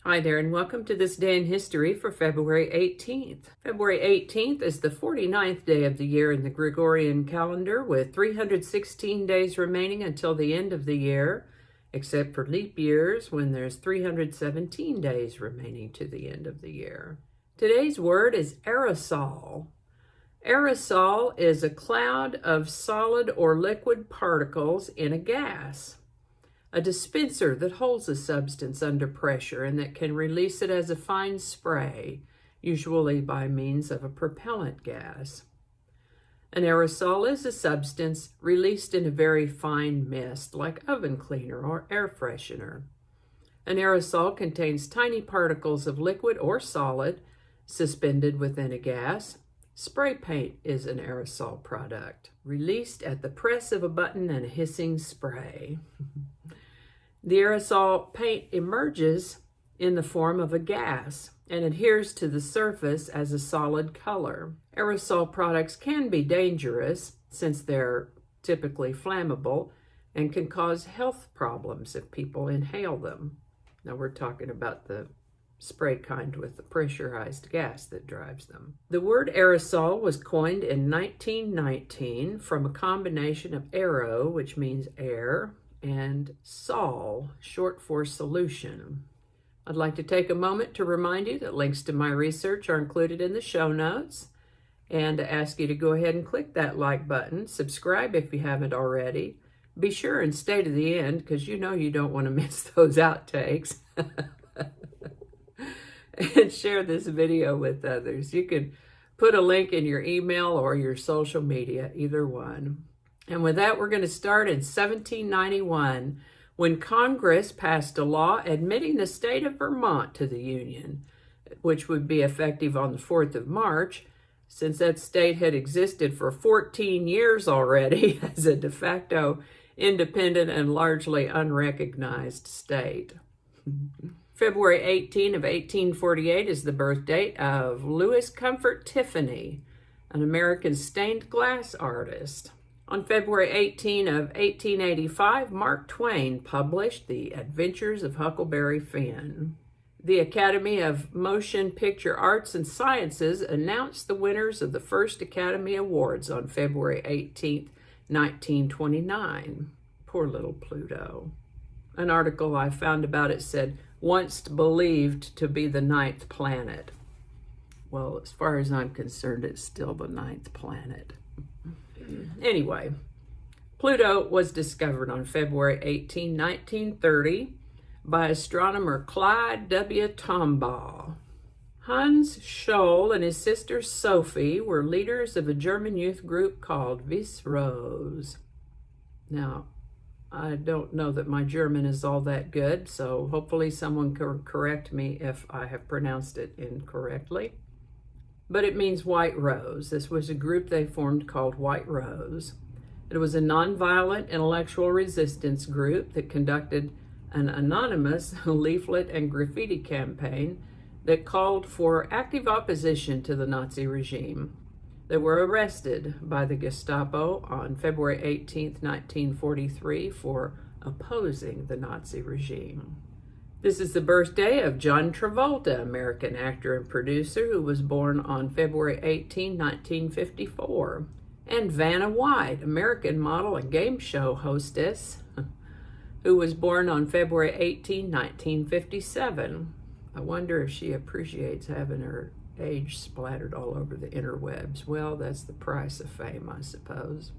Hi there, and welcome to this day in history for February 18th. February 18th is the 49th day of the year in the Gregorian calendar, with 316 days remaining until the end of the year, except for leap years when there's 317 days remaining to the end of the year. Today's word is aerosol. Aerosol is a cloud of solid or liquid particles in a gas. A dispenser that holds a substance under pressure and that can release it as a fine spray, usually by means of a propellant gas. An aerosol is a substance released in a very fine mist, like oven cleaner or air freshener. An aerosol contains tiny particles of liquid or solid suspended within a gas. Spray paint is an aerosol product, released at the press of a button and a hissing spray. The aerosol paint emerges in the form of a gas and adheres to the surface as a solid color. Aerosol products can be dangerous since they're typically flammable and can cause health problems if people inhale them. Now we're talking about the spray kind with the pressurized gas that drives them. The word aerosol was coined in 1919 from a combination of aero, which means air, and sol, short for solution. I'd like to take a moment to remind you that links to my research are included in the show notes, and to ask you to go ahead and click that like button, subscribe if you haven't already. Be sure and stay to the end because you know you don't want to miss those outtakes. And share this video with others. You can put a link in your email or your social media, either one. And with that, we're going to start in 1791, when Congress passed a law admitting the state of Vermont to the Union, which would be effective on the 4th of March, since that state had existed for 14 years already as a de facto independent and largely unrecognized state. February 18 of 1848 is the birth date of Louis Comfort Tiffany, an American stained glass artist. On February 18 of 1885, Mark Twain published The Adventures of Huckleberry Finn. The Academy of Motion Picture Arts and Sciences announced the winners of the first Academy Awards on February 18, 1929. Poor little Pluto. An article I found about it said, once believed to be the 9th planet. Well, as far as I'm concerned, it's still the 9th planet. Anyway, Pluto was discovered on February 18, 1930 by astronomer Clyde W. Tombaugh. Hans Scholl and his sister Sophie were leaders of a German youth group called Vis Rose. Now, I don't know that my German is all that good, so hopefully someone can correct me if I have pronounced it incorrectly. But it means White Rose. This was a group they formed called White Rose. It was a nonviolent intellectual resistance group that conducted an anonymous leaflet and graffiti campaign that called for active opposition to the Nazi regime. They were arrested by the Gestapo on February 18, 1943 for opposing the Nazi regime. This is the birthday of John Travolta, American actor and producer, who was born on February 18, 1954. And Vanna White, American model and game show hostess, who was born on February 18, 1957. I wonder if she appreciates having her age splattered all over the interwebs. Well, that's the price of fame, I suppose.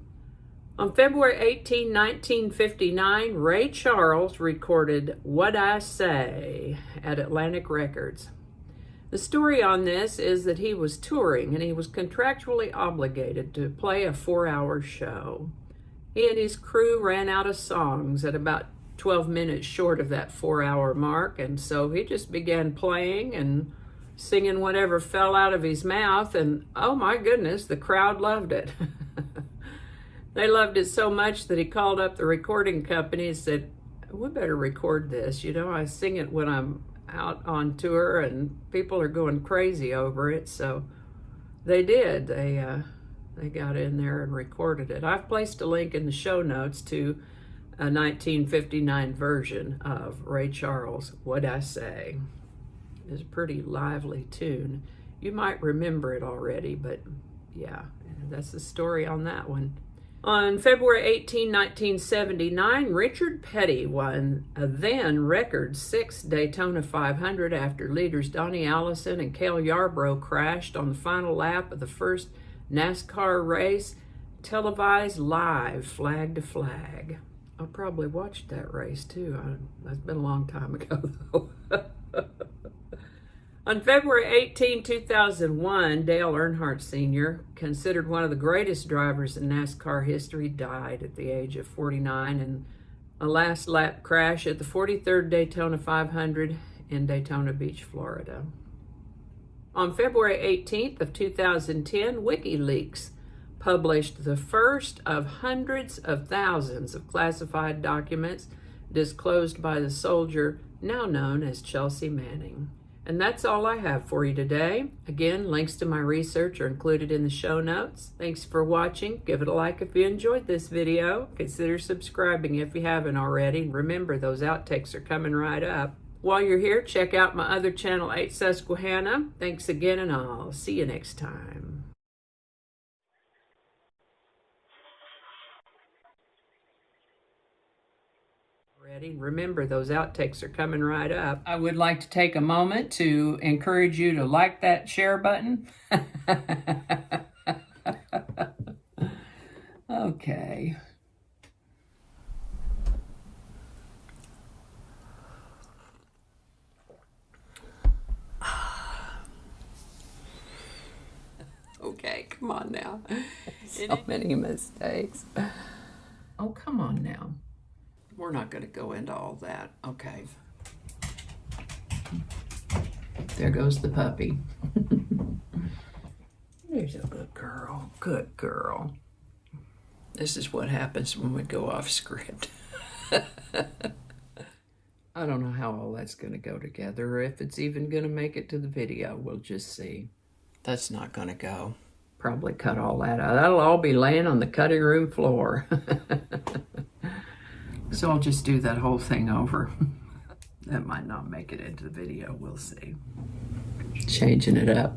On February 18, 1959, Ray Charles recorded What I Say at Atlantic Records. The story on this is that he was touring and he was contractually obligated to play a 4-hour show. He and his crew ran out of songs at about 12 minutes short of that 4-hour mark, and so he just began playing and singing whatever fell out of his mouth, and oh my goodness, the crowd loved it. They loved it so much that he called up the recording company and said, we better record this. You know, I sing it when I'm out on tour and people are going crazy over it. So they did. They got in there and recorded it. I've placed a link in the show notes to a 1959 version of Ray Charles' What I Say. is a pretty lively tune. You might remember it already, but yeah, that's the story on that one. On February 18, 1979, Richard Petty won a then record 6 Daytona 500 after leaders Donnie Allison and Cale Yarborough crashed on the final lap of the first NASCAR race, televised live, flag to flag. I probably watched that race too. That's been a long time ago though. On February 18, 2001, Dale Earnhardt Sr., considered one of the greatest drivers in NASCAR history, died at the age of 49 in a last lap crash at the 43rd Daytona 500 in Daytona Beach, Florida. On February 18th of 2010, Wikileaks published the first of hundreds of thousands of classified documents disclosed by the soldier now known as Chelsea Manning. And that's all I have for you today. Again, links to my research are included in the show notes. Thanks for watching. Give it a like if you enjoyed this video. Consider subscribing if you haven't already. Remember, those outtakes are coming right up. While you're here, check out my other channel, 8 Susquehanna. Thanks again, and I'll see you next time. Remember, those outtakes are coming right up. I would like to take a moment to encourage you to like that share button. Okay. Okay, come on now. So many mistakes. Oh, come on now. We're not going to go into all that. Okay. There goes the puppy. There's a good girl. Good girl. This is what happens when we go off script. I don't know how all that's going to go together, or if it's even going to make it to the video. We'll just see. That's not going to go. Probably cut all that out. That'll all be laying on the cutting room floor. So I'll just do that whole thing over. That might not make it into the video. We'll see. Changing it up.